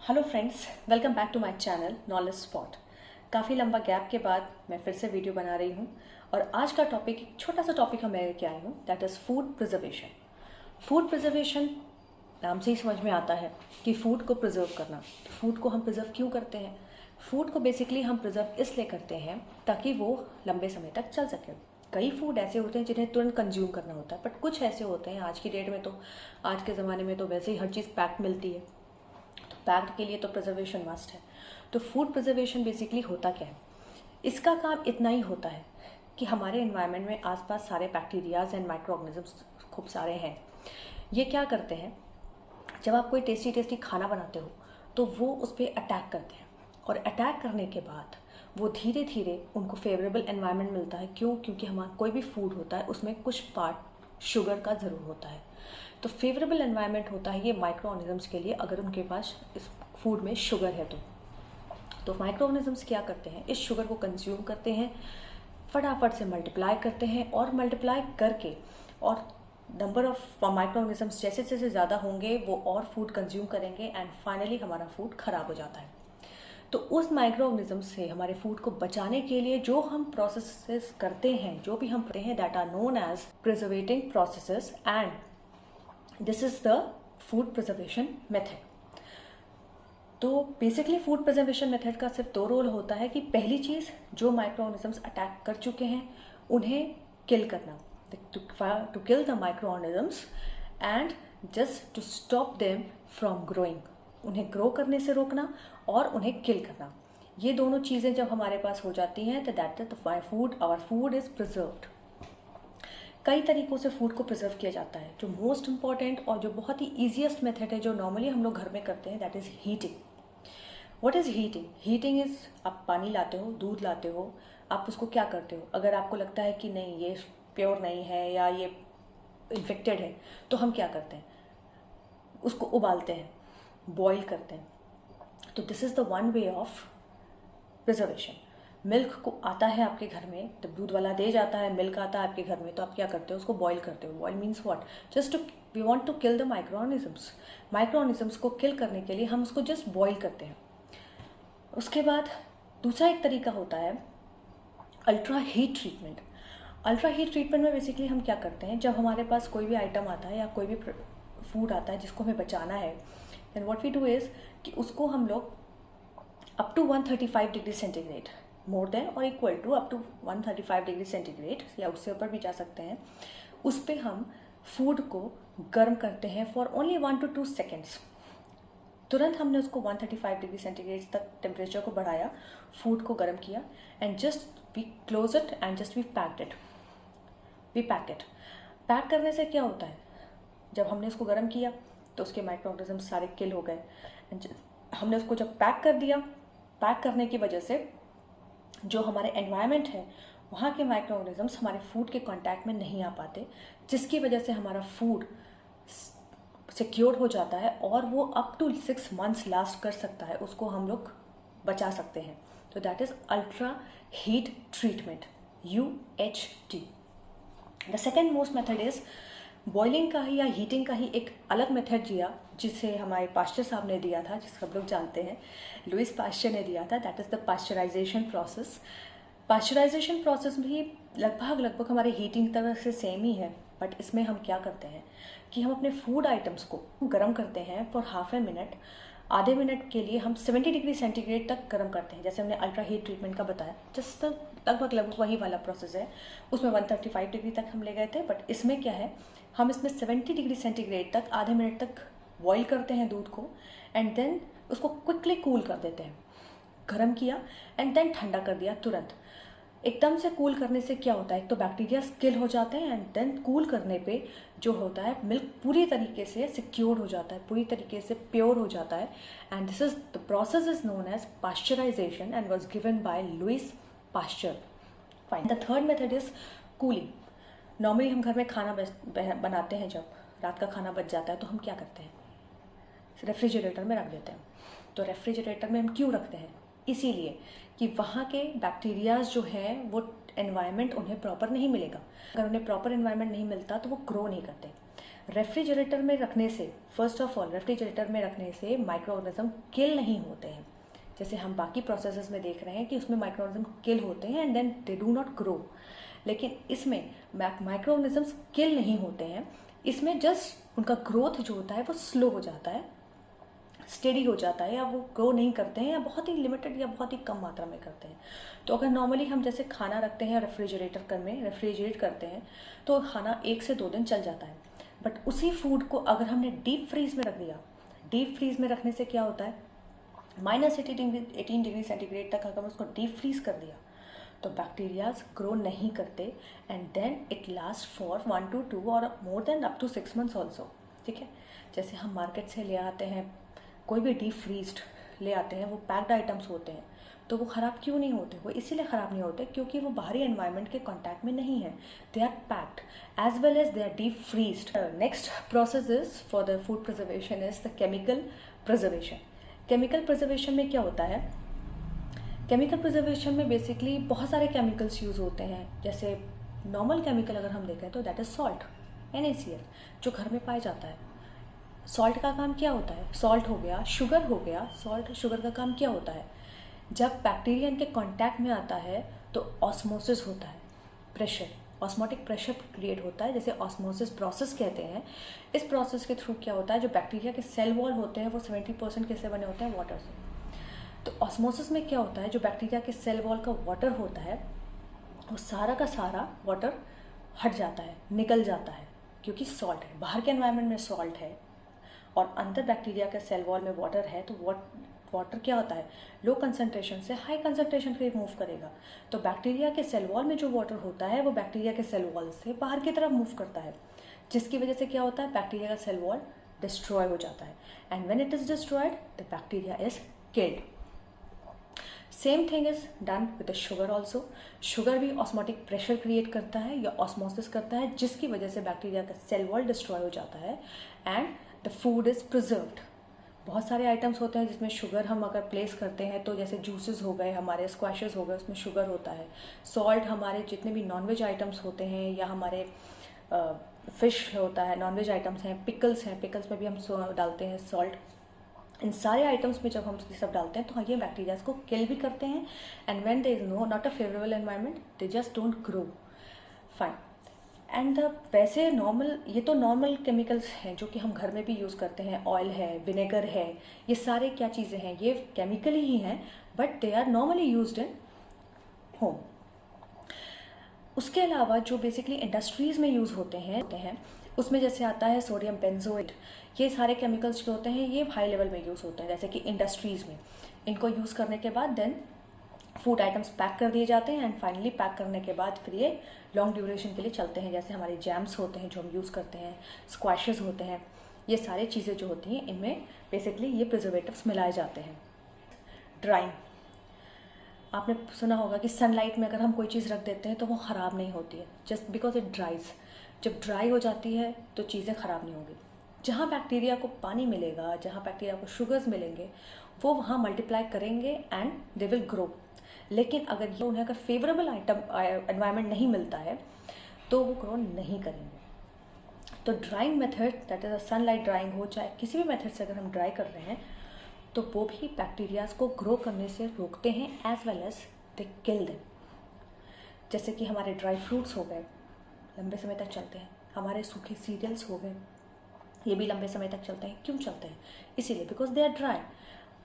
Hello friends, welcome back to my channel knowledge spot. काफ़ी लंबा gap के बाद मैं फिर से वीडियो बना रही हूँ और आज का टॉपिक एक छोटा सा टॉपिक हम लेके आई हूँ, that is food preservation. Food preservation नाम से ही समझ में आता है कि फूड को प्रिजर्व करना। तो फूड को हम प्रिजर्व क्यों करते हैं? फूड को बेसिकली हम प्रिजर्व इसलिए करते हैं ताकि वो लंबे समय तक चल सके। कई फूड ऐसे होते हैं जिन्हें तुरंत कंज्यूम करना होता है, बट कुछ ऐसे होते हैं आज की डेट में, तो आज के ज़माने में तो वैसे ही हर चीज़ पैक्ड मिलती है, पैक्ड के लिए तो प्रिजर्वेशन मस्ट है। तो फूड प्रिजर्वेशन बेसिकली होता क्या है? इसका काम इतना ही होता है कि हमारे एनवायरनमेंट में आसपास सारे बैक्टीरियाज एंड माइक्रो ऑर्गेनिजम्स खूब सारे हैं। ये क्या करते हैं, जब आप कोई टेस्टी टेस्टी खाना बनाते हो तो वो उस पर अटैक करते हैं, और अटैक करने के बाद वो धीरे धीरे उनको फेवरेबल एनवायरनमेंट मिलता है। क्यों? क्योंकि हमारा कोई भी फूड होता है उसमें कुछ पार्ट शुगर का ज़रूर होता है। तो फेवरेबल एनवायरनमेंट होता है ये माइक्रो ऑर्गेनिजम्स के लिए, अगर उनके पास इस फूड में शुगर है तो माइक्रो ऑर्गेनिजम्स क्या करते हैं, इस शुगर को कंज्यूम करते हैं, फटाफट से मल्टीप्लाई करते हैं, और मल्टीप्लाई करके और नंबर ऑफ माइक्रो ऑर्गेनिजम्स जैसे जैसे ज़्यादा होंगे वो और फूड कंज्यूम करेंगे एंड फाइनली हमारा फूड ख़राब हो जाता है। तो उस माइक्रो ऑर्गेनिजम्स से हमारे फूड को बचाने के लिए जो हम प्रोसेसेस करते हैं, जो भी हम करते हैं, that are known as preservating processes, and this is the food preservation method. तो बेसिकली फूड प्रिजर्वेशन मेथड का सिर्फ दो रोल होता है कि पहली चीज़, जो माइक्रो ऑर्गेनिजम्स अटैक कर चुके हैं उन्हें किल करना, to kill the micro organisms and just to stop them from growing, उन्हें ग्रो करने से रोकना और उन्हें किल करना। ये दोनों चीज़ें जब हमारे पास हो जाती हैं तो that is our food is preserved. कई तरीक़ों से फूड को प्रिजर्व किया जाता है। जो मोस्ट इंपॉर्टेंट और जो बहुत ही ईजीएस्ट मेथड है, जो नॉर्मली हम लोग घर में करते हैं, that is heating. What is heating? Heating is, आप पानी लाते हो, दूध लाते हो, आप उसको क्या करते हो, अगर आपको लगता है कि नहीं ये प्योर नहीं है या ये इन्फेक्टेड है, तो हम क्या करते हैं, उसको उबालते हैं, बॉईल करते हैं। तो this is the one way of preservation. Milk को आता है आपके घर में, तो दूध वाला दे जाता है, मिल्क आता है आपके घर में, तो आप क्या करते हो, उसको बॉईल करते हो। Boil means what? Just to we want to kill the micro organisms. Micro organisms को किल करने के लिए हम उसको जस्ट बॉईल करते हैं। उसके बाद दूसरा एक तरीका होता है ultra heat treatment. Ultra heat treatment में बेसिकली हम क्या करते हैं, जब हमारे पास कोई भी आइटम आता है या कोई भी फूड आता है जिसको हमें बचाना है, then what we do is कि उसको हम लोग up to 135 degree centigrade, more than और equal to up to 135 degree centigrade या उससे ऊपर भी जा सकते हैं, उस पर हम फूड को गर्म करते हैं फॉर ओनली 1 to 2 सेकेंड्स। तुरंत हमने उसको 135 डिग्री सेंटीग्रेड तक टेम्परेचर को बढ़ाया, फूड को गर्म किया, and just we close it and just we pack it. Pack करने से क्या होता है, जब हमने उसको गर्म किया तो उसके माइक्रो ऑर्गेनिजम्स सारे किल हो गए। हमने उसको जब पैक कर दिया, पैक करने की वजह से जो हमारे एनवायरनमेंट है वहाँ के माइक्रो ऑर्गेनिजम्स हमारे फूड के कांटेक्ट में नहीं आ पाते, जिसकी वजह से हमारा फूड सिक्योर हो जाता है और वो अप टू 6 months लास्ट कर सकता है, उसको हम लोग बचा सकते हैं। तो that is ultra heat treatment, UHT। The second most method is boiling का ही या हीटिंग का ही एक अलग मेथड दिया, जिसे हमारे पास्चर साहब ने दिया था, जिसको हम लोग जानते हैं, लुइस पास्चर ने दिया था। That is the pasteurization process. Pasteurization process भी लगभग हमारे हीटिंग तरह से सेम ही है, बट इसमें हम क्या करते हैं कि हम अपने फूड आइटम्स को गर्म करते हैं फॉर हाफ ए मिनट, आधे मिनट के लिए हम 70 डिग्री सेंटीग्रेड तक गर्म करते हैं, जैसे हमने अल्ट्रा हीट ट्रीटमेंट का बताया। जस्ट लगभग वही वाला प्रोसेस है। उसमें 135 डिग्री तक हम ले गए थे, बट इसमें क्या है, हम इसमें 70 डिग्री सेंटीग्रेड तक आधे मिनट तक बॉईल करते हैं दूध को, एंड देन उसको क्विकली कूल कर देते हैं। गर्म किया एंड देन ठंडा कर दिया तुरंत। एकदम से कूल करने से क्या होता है, एक तो बैक्टीरिया किल हो जाते हैं, एंड देन कूल करने पे जो होता है, मिल्क पूरी तरीके से सिक्योर हो जाता है, पूरी तरीके से प्योर हो जाता है। And this is the process is known as pasteurization and was given by Louis Pasteur. Fine. The third method is cooling. Normally हम घर में खाना बनाते हैं, जब रात का खाना बच जाता है तो हम क्या करते हैं, रेफ्रिजरेटर में रख देते हैं। तो रेफ्रिजरेटर में हम क्यों रखते हैं? इसीलिए कि वहाँ के बैक्टीरियाज जो हैं वो एनवायरनमेंट उन्हें प्रॉपर नहीं मिलेगा। अगर उन्हें प्रॉपर एनवायरनमेंट नहीं मिलता तो वो ग्रो नहीं करते। रेफ्रिजरेटर में रखने से, फर्स्ट ऑफ ऑल रेफ्रिजरेटर में रखने से माइक्रो ऑर्गेनिज्म किल नहीं होते हैं, जैसे हम बाकी प्रोसेसेस में देख रहे हैं कि उसमें माइक्रो ऑर्गेनिज्म किल होते हैं and then they do not grow. लेकिन इसमें माइक्रो ऑर्गेनिजम्स किल नहीं होते हैं, इसमें जस्ट उनका ग्रोथ जो होता है वो स्लो हो जाता है, स्टेडी हो जाता है, या वो ग्रो नहीं करते हैं, या बहुत ही लिमिटेड या बहुत ही कम मात्रा में करते हैं। तो अगर नॉर्मली हम जैसे खाना रखते हैं रेफ्रिजरेट करते हैं तो खाना 1 से 2 दिन चल जाता है। बट उसी फूड को अगर हमने डीप फ्रीज में रख दिया, डीप फ्रीज में रखने से क्या होता है, -18 डिग्री सेंटीग्रेड तक अगर उसको डीप फ्रीज कर दिया तो बैक्टीरियाज ग्रो नहीं करते and then it last for 1 to 2 और more than up to 6 months also. ठीक है, जैसे हम मार्केट से ले आते हैं कोई भी डीप फ्रीज्ड ले आते हैं, वो पैक्ड आइटम्स होते हैं, तो वो ख़राब क्यों नहीं होते? वो इसीलिए ख़राब नहीं होते क्योंकि वो बाहरी एनवायरनमेंट के कांटेक्ट में नहीं है, they are packed as well as they are deep freezed. Next process is for the food preservation is the chemical preservation. Chemical preservation में क्या होता है, केमिकल प्रिजर्वेशन में बेसिकली बहुत सारे केमिकल्स यूज़ होते हैं। जैसे नॉर्मल केमिकल अगर हम देखें तो दैट इज़ सॉल्ट, NaCl, जो घर में पाया जाता है। सॉल्ट का काम क्या होता है, सॉल्ट हो गया, शुगर हो गया, सॉल्ट शुगर का काम क्या होता है, जब बैक्टीरिया इनके कांटेक्ट में आता है तो ऑस्मोसिस होता है, प्रेशर, ऑस्मोटिक प्रेशर क्रिएट होता है, जैसे ऑस्मोसिस प्रोसेस कहते हैं। इस प्रोसेस के थ्रू क्या होता है, जो बैक्टीरिया के सेल वॉल होते हैं वो 70% किससे बने होते हैं, वाटर से। तो ऑस्मोसिस में क्या होता है, जो बैक्टीरिया के सेल वॉल का वाटर होता है वो सारा का सारा वाटर हट जाता है, निकल जाता है, क्योंकि सॉल्ट है, बाहर के एनवायरनमेंट में सॉल्ट है और अंदर बैक्टीरिया के सेल वॉल में वाटर है, तो वाटर क्या होता है, लो कंसंट्रेशन से हाई कंसंट्रेशन पे मूव करेगा। तो बैक्टीरिया के सेल वॉल में जो वाटर होता है वो बैक्टीरिया के सेल वॉल से बाहर की तरफ मूव करता है, जिसकी वजह से क्या होता है, बैक्टीरिया का सेल वॉल डिस्ट्रॉय हो जाता है and when it is destroyed the bacteria is killed. Same thing is done with the sugar also. Sugar भी ऑस्मोटिक प्रेशर क्रिएट करता है या ऑस्मोसिस करता है, जिसकी वजह से बैक्टीरिया का सेल वॉल डिस्ट्रॉय हो जाता है and the food is preserved. बहुत सारे आइटम्स होते हैं जिसमें शुगर हम अगर प्लेस करते हैं, तो जैसे जूसेस हो गए हमारे, स्क्वैशेस हो गए, उसमें शुगर होता है। सॉल्ट हमारे जितने भी नॉनवेज आइटम्स होते हैं या हमारे फिश होता है, नॉनवेज आइटम्स हैं, पिकल्स में भी हम डालते हैं सॉल्ट। इन सारे आइटम्स में जब हम ये सब डालते हैं तो ये बैक्टीरियाज को किल भी करते हैं and when there is not a favourable environment they just don't grow fine. And वैसे नॉर्मल, ये तो नॉर्मल केमिकल्स हैं जो कि हम घर में भी यूज़ करते हैं, ऑयल है, विनेगर है, ये सारे क्या चीज़ें हैं, ये केमिकल ही हैं but they are normally used in home. उसके अलावा जो बेसिकली इंडस्ट्रीज़ में यूज़ होते हैं उसमें जैसे आता है सोडियम बेंजोएट, ये सारे केमिकल्स जो होते हैं ये हाई लेवल में यूज़ होते हैं, जैसे कि इंडस्ट्रीज़ में। इनको यूज़ करने के बाद देन फूड आइटम्स पैक कर दिए जाते हैं एंड फाइनली पैक करने के बाद फिर ये लॉन्ग ड्यूरेशन के लिए चलते हैं। जैसे हमारे जैम्स होते हैं जो हम यूज़ करते हैं, स्क्वैशेस होते हैं, ये सारी चीज़ें जो होती हैं इनमें बेसिकली ये प्रिजर्वेटिव्स मिलाए जाते हैं। ड्राइंग, आपने सुना होगा कि सनलाइट में अगर हम कोई चीज़ रख देते हैं तो वो ख़राब नहीं होती है, जस्ट बिकॉज इट ड्राइज। जब ड्राई हो जाती है तो चीज़ें ख़राब नहीं होंगी। जहाँ बैक्टीरिया को पानी मिलेगा, जहाँ बैक्टीरिया को शुगर्स मिलेंगे, वो वहाँ मल्टीप्लाई करेंगे एंड दे विल ग्रो। लेकिन अगर ये उन्हें अगर फेवरेबल एनवायरनमेंट नहीं मिलता है तो वो ग्रो नहीं करेंगे। तो drawing method, that is a sunlight drawing हो, चाहे किसी भी मेथड से अगर हम ड्राई कर रहे हैं तो वो भी बैक्टीरियाज को ग्रो करने से रोकते हैं as well as they kill them. जैसे कि हमारे ड्राई फ्रूट्स हो गए, लंबे समय तक चलते हैं, हमारे सूखे सीरियल्स हो गए, ये भी लंबे समय तक चलते हैं। क्यों चलते हैं? इसीलिए because they are dry,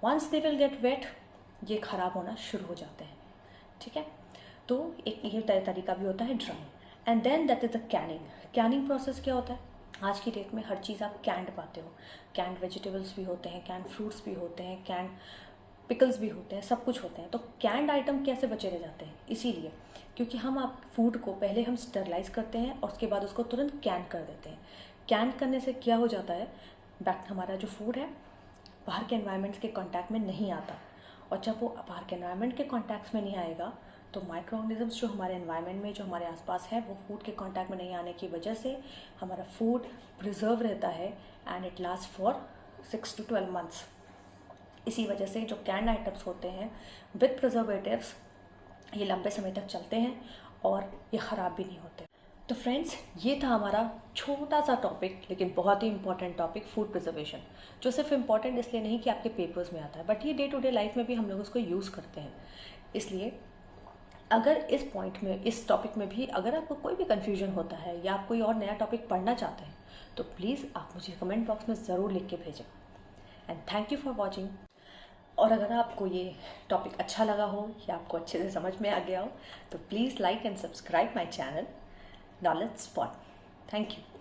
once they will get wet ये ख़राब होना शुरू हो जाते हैं। ठीक है, तो एक ये तरीका भी होता है drying. And then that is the canning. Canning process क्या होता है? आज की डेट में हर चीज़ आप कैंड पाते हो, कैंड वेजिटेबल्स भी होते हैं, कैंड फ्रूट्स भी होते हैं, कैंड पिकल्स भी होते हैं, सब कुछ होते हैं। तो कैंड आइटम कैसे बचे रह जाते हैं? इसीलिए क्योंकि हम आप फूड को पहले हम स्टरलाइज करते हैं और उसके बाद उसको तुरंत कैन कर देते हैं। कैन करने से क्या हो जाता है, हमारा जो फूड है बाहर के एनवायरनमेंट्स के कांटेक्ट में नहीं आता, और जब वो बाहर के एनवायरनमेंट के कांटेक्ट में नहीं आएगा तो माइक्रो ऑर्गेनिजम्स जो हमारे एनवायरनमेंट में, जो हमारे आसपास है, वो फूड के कांटेक्ट में नहीं आने की वजह से हमारा फूड प्रिजर्व रहता है and it last for 6 to 12 months। इसी वजह से जो कैंड आइटम्स होते हैं विद प्रिजर्वेटिव्स ये लंबे समय तक चलते हैं और ये ख़राब भी नहीं होते। तो फ्रेंड्स, ये था हमारा छोटा सा टॉपिक, लेकिन बहुत ही इंपॉर्टेंट टॉपिक, फूड प्रिजर्वेशन, जो सिर्फ इम्पॉर्टेंट इसलिए नहीं कि आपके पेपर्स में आता है, बट ये डे टू डे लाइफ में भी हम लोग उसको यूज़ करते हैं। इसलिए अगर इस पॉइंट में, इस टॉपिक में भी अगर आपको कोई भी कन्फ्यूजन होता है या आप कोई और नया टॉपिक पढ़ना चाहते हैं, तो प्लीज़ आप मुझे कमेंट बॉक्स में ज़रूर लिख के भेजें। And thank you for watching. और अगर आपको ये टॉपिक अच्छा लगा हो या आपको अच्छे से समझ में आ गया हो, तो please like and subscribe my channel knowledge spot. Thank you.